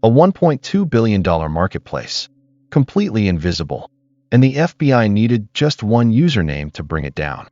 a $1.2 billion marketplace, completely invisible, and the FBI needed just one username to bring it down.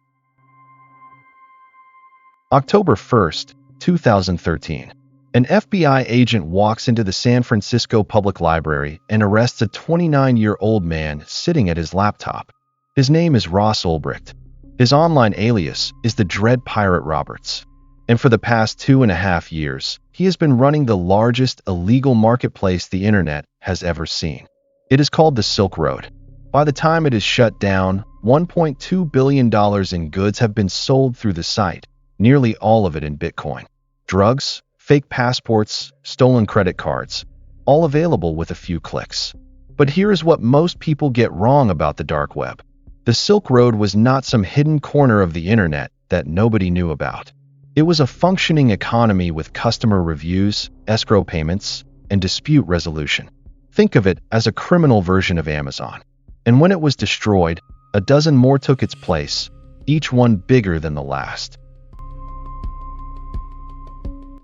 October 1st, 2013. An FBI agent walks into the San Francisco Public Library and arrests a 29-year-old man sitting at his laptop. His name is Ross Ulbricht. His online alias is the Dread Pirate Roberts. And for the past 2.5 years, he has been running the largest illegal marketplace the internet has ever seen. It is called the Silk Road. By the time it is shut down, $1.2 billion in goods have been sold through the site, nearly all of it in Bitcoin. Drugs, fake passports, stolen credit cards, all available with a few clicks. But here is what most people get wrong about the dark web. The Silk Road was not some hidden corner of the internet that nobody knew about. It was a functioning economy with customer reviews, escrow payments, and dispute resolution. Think of it as a criminal version of Amazon. And when it was destroyed, a dozen more took its place, each one bigger than the last.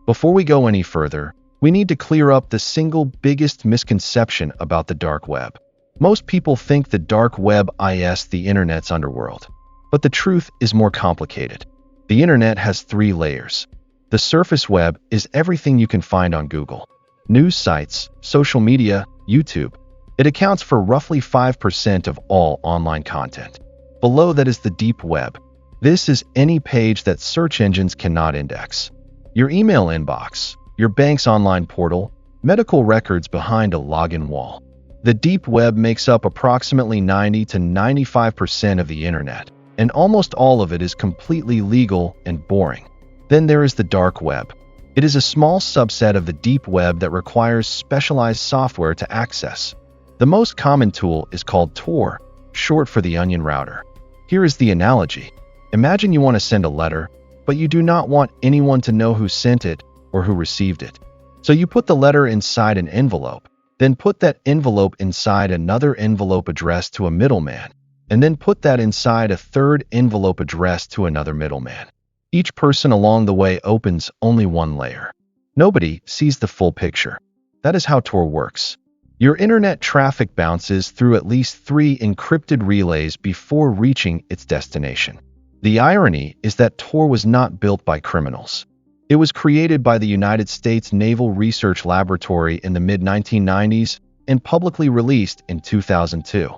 Before we go any further, we need to clear up the single biggest misconception about the dark web. Most people think the dark web is the internet's underworld. But the truth is more complicated. The internet has 3 layers. The surface web is everything you can find on Google, news sites, social media, YouTube. It accounts for roughly 5% of all online content. Below that is the deep web. This is any page that search engines cannot index. Your email inbox, your bank's online portal, medical records behind a login wall. The deep web makes up approximately 90 to 95% of the internet, and almost all of it is completely legal and boring. Then there is the dark web. It is a small subset of the deep web that requires specialized software to access. The most common tool is called Tor, short for the onion router. Here is the analogy. Imagine you want to send a letter, but you do not want anyone to know who sent it or who received it. So you put the letter inside an envelope, then put that envelope inside another envelope addressed to a middleman, and then put that inside a third envelope addressed to another middleman. Each person along the way opens only one layer. Nobody sees the full picture. That is how Tor works. Your internet traffic bounces through at least 3 encrypted relays before reaching its destination. The irony is that Tor was not built by criminals. It was created by the United States Naval Research Laboratory in the mid-1990s and publicly released in 2002.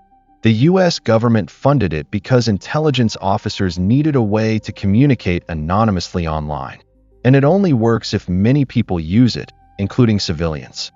The U.S. government funded it because intelligence officers needed a way to communicate anonymously online. And it only works if many people use it, including civilians.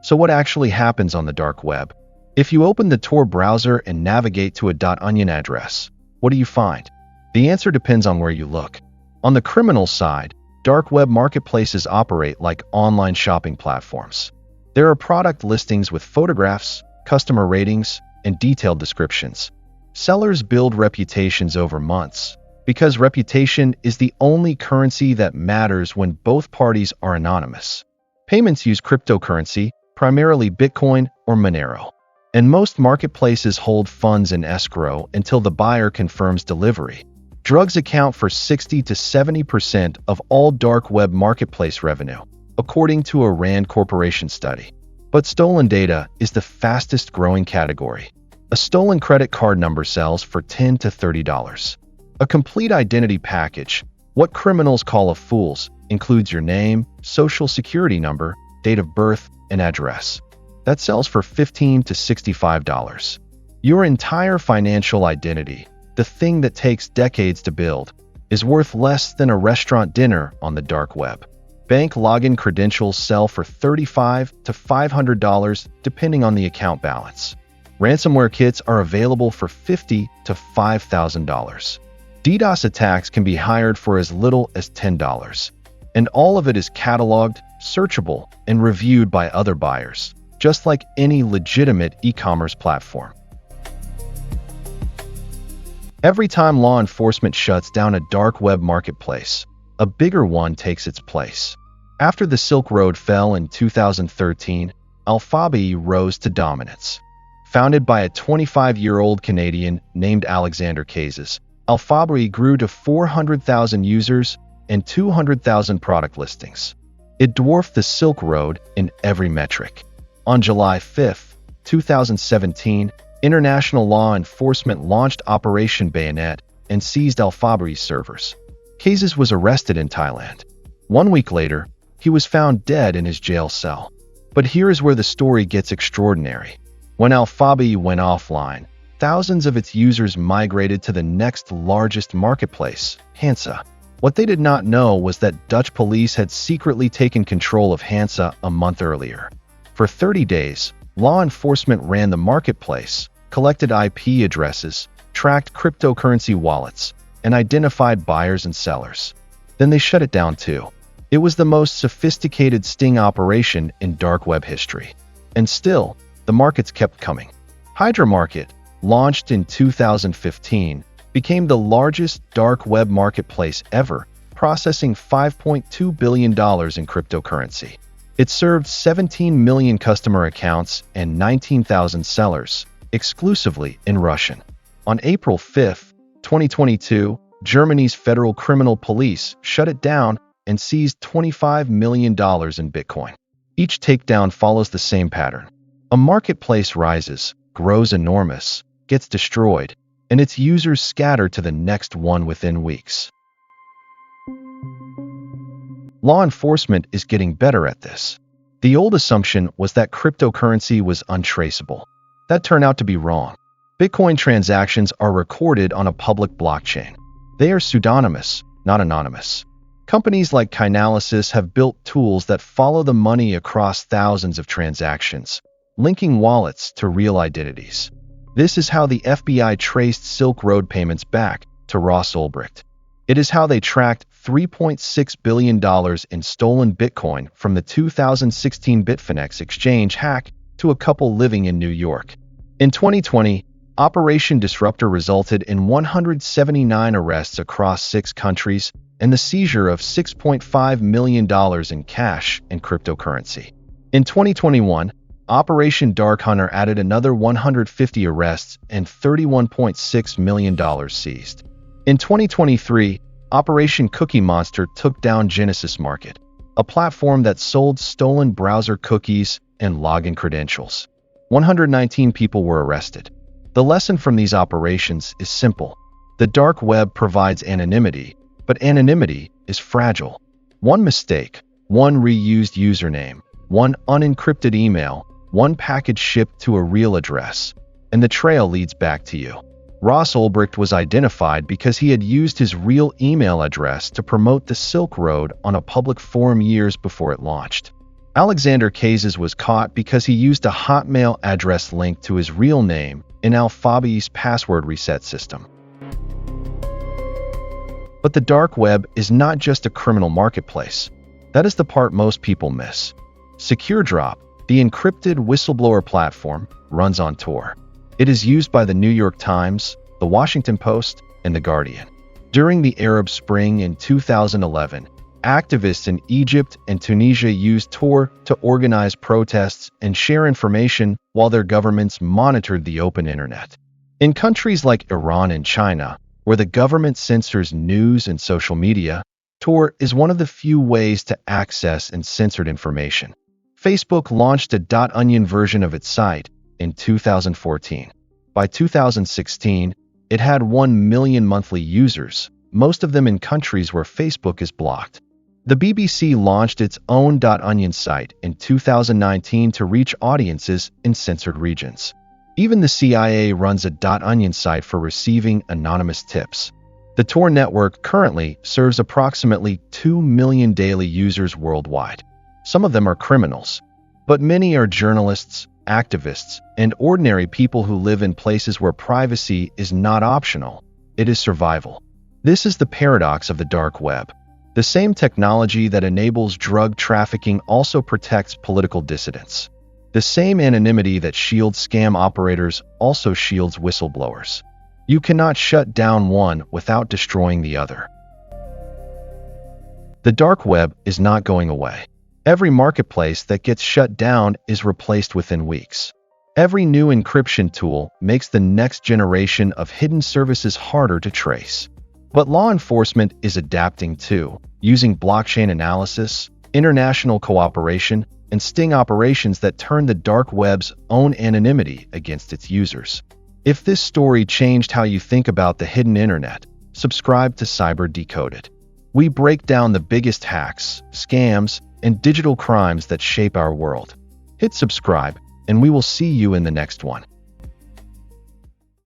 So what actually happens on the dark web? If you open the Tor browser and navigate to a .onion address, what do you find? The answer depends on where you look. On the criminal side, dark web marketplaces operate like online shopping platforms. There are product listings with photographs, customer ratings, and detailed descriptions. Sellers build reputations over months, because reputation is the only currency that matters when both parties are anonymous. Payments use cryptocurrency, primarily Bitcoin or Monero. And most marketplaces hold funds in escrow until the buyer confirms delivery. Drugs account for 60 to 70% of all dark web marketplace revenue, according to a Rand Corporation study. But stolen data is the fastest growing category. A stolen credit card number sells for $10 to $30. A complete identity package, what criminals call a fool's, includes your name, social security number, date of birth, and address. That sells for $15 to $65. Your entire financial identity, the thing that takes decades to build, is worth less than a restaurant dinner on the dark web. Bank login credentials sell for $35 to $500 depending on the account balance. Ransomware kits are available for $50 to $5,000. DDoS attacks can be hired for as little as $10. And all of it is cataloged, searchable, and reviewed by other buyers, just like any legitimate e-commerce platform. Every time law enforcement shuts down a dark web marketplace, a bigger one takes its place. After the Silk Road fell in 2013, alphabay rose to dominance. Founded by a 25-year-old Canadian named Alexander Kazes, alphabay grew to 400,000 users and 200,000 product listings. It dwarfed the Silk Road in every metric. On July 5, 2017, international law enforcement launched Operation Bayonet and seized alphabay servers. Cases was arrested in Thailand. 1 week later, he was found dead in his jail cell. But here is where the story gets extraordinary. When alphabay went offline, thousands of its users migrated to the next largest marketplace, Hansa. What they did not know was that Dutch police had secretly taken control of Hansa a month earlier. For 30 days, law enforcement ran the marketplace, collected IP addresses, tracked cryptocurrency wallets, and identified buyers and sellers. Then they shut it down too. It was the most sophisticated sting operation in dark web history. And still, the markets kept coming. Hydra Market, launched in 2015, became the largest dark web marketplace ever, processing $5.2 billion in cryptocurrency. It served 17 million customer accounts and 19,000 sellers, exclusively in Russian. On April 5, 2022, Germany's Federal Criminal Police shut it down and seized $25 million in Bitcoin. Each takedown follows the same pattern. A marketplace rises, grows enormous, gets destroyed, and its users scatter to the next one within weeks. Law enforcement is getting better at this. The old assumption was that cryptocurrency was untraceable. That turned out to be wrong. Bitcoin transactions are recorded on a public blockchain. They are pseudonymous, not anonymous. Companies like Chainalysis have built tools that follow the money across thousands of transactions, linking wallets to real identities. This is how the FBI traced Silk Road payments back to Ross Ulbricht. It is how they tracked $3.6 billion in stolen Bitcoin from the 2016 Bitfinex exchange hack to a couple living in New York. In 2020, Operation Disruptor resulted in 179 arrests across 6 countries and the seizure of $6.5 million in cash and cryptocurrency. In 2021, Operation Dark Hunter added another 150 arrests and $31.6 million seized. In 2023, Operation Cookie Monster took down Genesis Market, a platform that sold stolen browser cookies and login credentials. 119 people were arrested. The lesson from these operations is simple. The dark web provides anonymity, but anonymity is fragile. One mistake, one reused username, one unencrypted email, one package shipped to a real address, and the trail leads back to you. Ross Ulbricht was identified because he had used his real email address to promote the Silk Road on a public forum years before it launched. Alexander Kazes was caught because he used a Hotmail address linked to his real name in Alphabay's password reset system. But the dark web is not just a criminal marketplace. That is the part most people miss. SecureDrop, the encrypted whistleblower platform, runs on Tor. It is used by the New York Times, the Washington Post, and the Guardian. During the Arab Spring in 2011, activists in Egypt and Tunisia used Tor to organize protests and share information while their governments monitored the open internet. In countries like Iran and China, where the government censors news and social media, Tor is one of the few ways to access and censored information. Facebook launched a .onion version of its site in 2014. By 2016, it had 1 million monthly users, most of them in countries where Facebook is blocked. The BBC launched its own .onion site in 2019 to reach audiences in censored regions. Even the CIA runs a .onion site for receiving anonymous tips. The Tor network currently serves approximately 2 million daily users worldwide. Some of them are criminals, but many are journalists, activists, and ordinary people who live in places where privacy is not optional, it is survival. This is the paradox of the dark web. The same technology that enables drug trafficking also protects political dissidents. The same anonymity that shields scam operators also shields whistleblowers. You cannot shut down one without destroying the other. The dark web is not going away. Every marketplace that gets shut down is replaced within weeks. Every new encryption tool makes the next generation of hidden services harder to trace. But law enforcement is adapting too, using blockchain analysis, international cooperation, and sting operations that turn the dark web's own anonymity against its users. If this story changed how you think about the hidden internet, subscribe to Cyber Decoded. We break down the biggest hacks, scams, and digital crimes that shape our world. Hit subscribe, and we will see you in the next one.